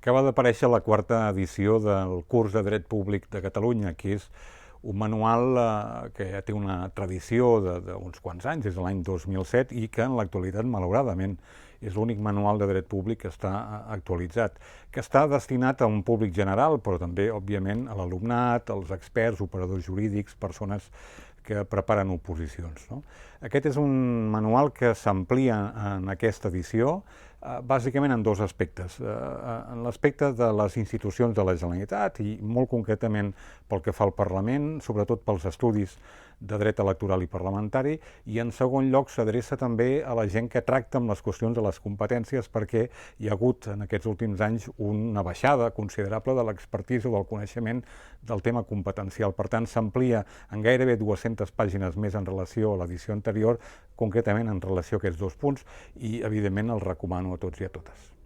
Acaba d'aparèixer la quarta edició del curs de Dret Públic de Catalunya, que és un manual que ja té una tradició d'uns quants anys, des de l'any 2007, i que en l'actualitat, malauradament, és l'únic manual de dret públic que està actualitzat, que està destinat a un públic general, però també, òbviament, a l'alumnat, als experts, operadors jurídics, persones que preparen oposicions. Aquest és un manual que s'amplia en aquesta edició, bàsicament en dos aspectes. En l'aspecte de les institucions de la Generalitat i molt concretament pel que fa al Parlament, sobretot pels estudis de dret electoral i parlamentari, i en segon lloc s'adreça també a la gent que tracta amb les qüestions de les competències, perquè hi ha hagut en aquests últims anys una baixada considerable de l'expertise o del coneixement del tema competencial. Per tant, s'amplia en gairebé 200 pàgines més en relació a l'edició anterior, concretament en relació a aquests dos punts, i evidentment els recomano a tots i a totes.